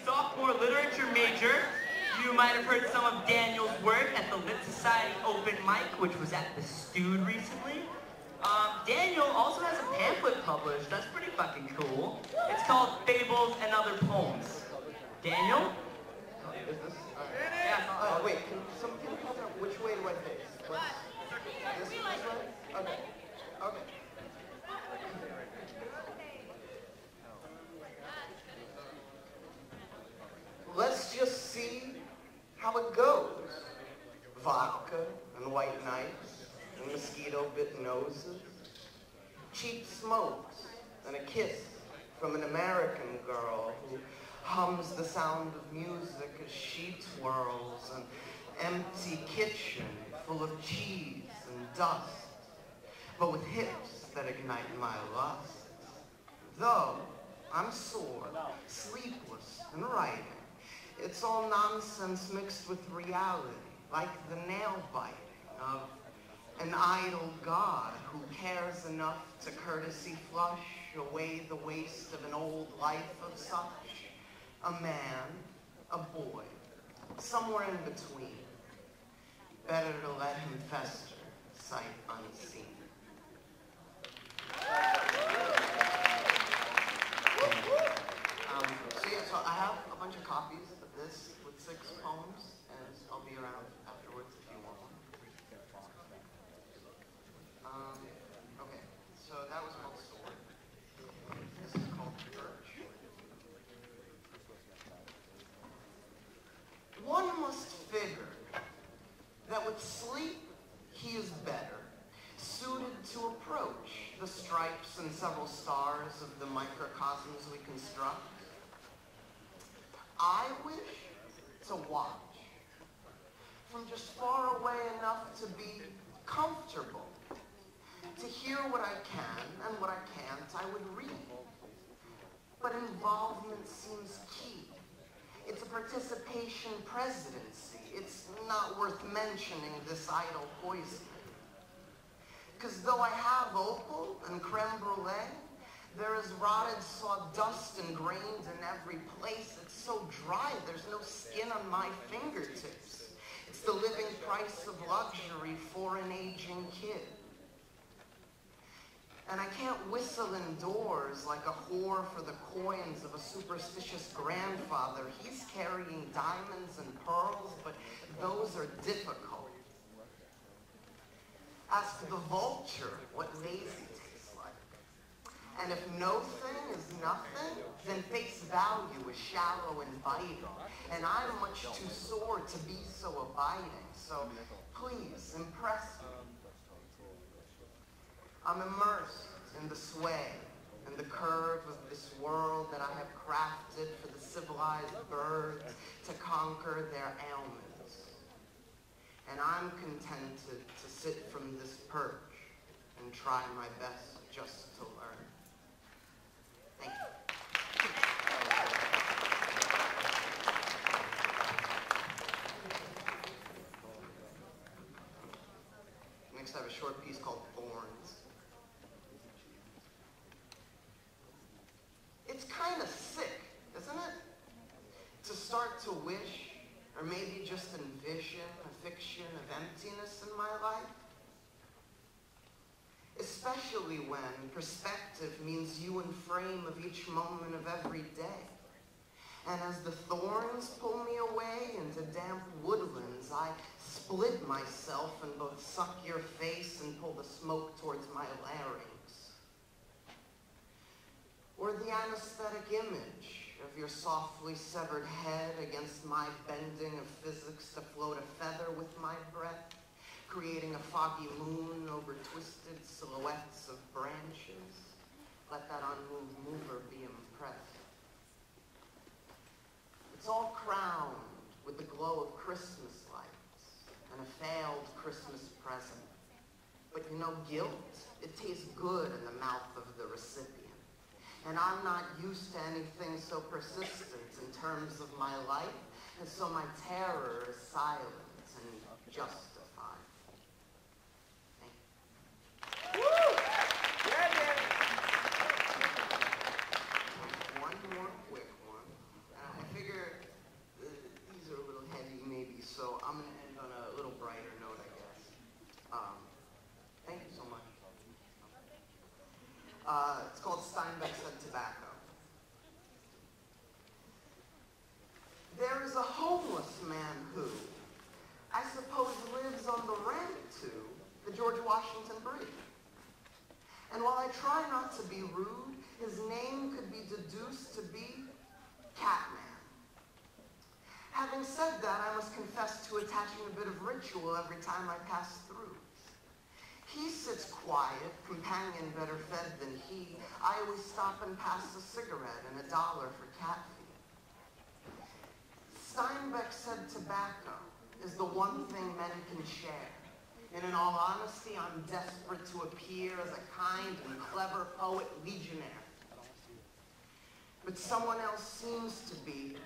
sophomore literature major. You might have heard some of Daniel's work at the Lit Society Open Mic, which was at the Stewed recently. Daniel also has a pamphlet published. That's pretty fucking cool. It's called Fables and Other Poems. Daniel? Is this? Yeah. Wait, can you tell me which way do I face? This way? Okay. Okay. Let's just see how it goes. Vodka and white nights and mosquito-bit noses, cheap smokes and a kiss from an American girl who hums the sound of music as she twirls, an empty kitchen full of cheese and dust, but with hips that ignite my lust. Though I'm sore, sleepless, and writing, it's all nonsense mixed with reality, like the nail-biting of an idle god who cares enough to courtesy flush away the waste of an old life of such. A man, a boy, somewhere in between. Better to let him fester, sight unseen. So I have a bunch of copies of this with 6 poems, and I'll be around afterwards if you want one. Okay, so that was called Sword. This is called Birch. One must figure that with sleep he is better suited to approach the stripes and several stars of the microcosms we construct. I wish to watch from just far away enough to be comfortable, to hear what I can, and what I can't I would read. But involvement seems key. It's a participation presidency. It's not worth mentioning this idle poison. Because though I have opal and creme brulee, there is rotted sawdust ingrained in every place. It's so dry, there's no skin on my fingertips. It's the living price of luxury for an aging kid. And I can't whistle indoors like a whore for the coins of a superstitious grandfather. He's carrying diamonds and pearls, but those are difficult. Ask the vulture what lazy tastes like. And if no thing is nothing, then face value is shallow and vital. And I'm much too sore to be so abiding. So please, impress me. I'm immersed in the sway and the curve of this world that I have crafted for the civilized birds to conquer their ailments. And I'm contented to sit from this perch and try my best just to learn. Thank you. Next I have a short piece called Thorns. It's kind of sick, isn't it? To start to wish, or maybe just envision a fiction of emptiness in my life. Especially when perspective means you in frame of each moment of every day. And as the thorns pull me away into damp woodlands, I split myself and both suck your face and pull the smoke towards my larynx. Or the anesthetic image of your softly severed head against my bending of physics to float a feather with my breath, creating a foggy moon over twisted silhouettes of branches. Let that unmoved mover be impressed. It's all crowned with the glow of Christmas lights and a failed Christmas present. But you know, guilt, it tastes good in the mouth of the recipient. And I'm not used to anything so persistent in terms of my life, and so my terror is silent and justified. Thank you. Woo! Yeah. One more quick one. I figure a homeless man who, I suppose, lives on the ramp to the George Washington Bridge. And while I try not to be rude, his name could be deduced to be Catman. Having said that, I must confess to attaching a bit of ritual every time I pass through. He sits quiet, companion better fed than he. I always stop and pass a cigarette and $1 for cat feed. Steinbeck said tobacco is the one thing men can share. And in all honesty, I'm desperate to appear as a kind and clever poet legionnaire. But someone else seems to be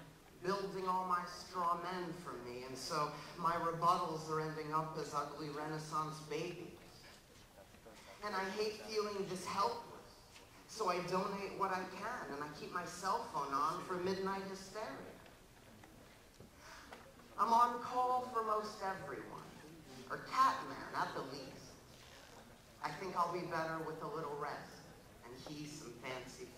building all my straw men for me, and so my rebuttals are ending up as ugly Renaissance babies. And I hate feeling this helpless, so I donate what I can, and I keep my cell phone on for midnight hysteria. I'm on call for most everyone, or Catman at the least. I think I'll be better with a little rest, and he some fancy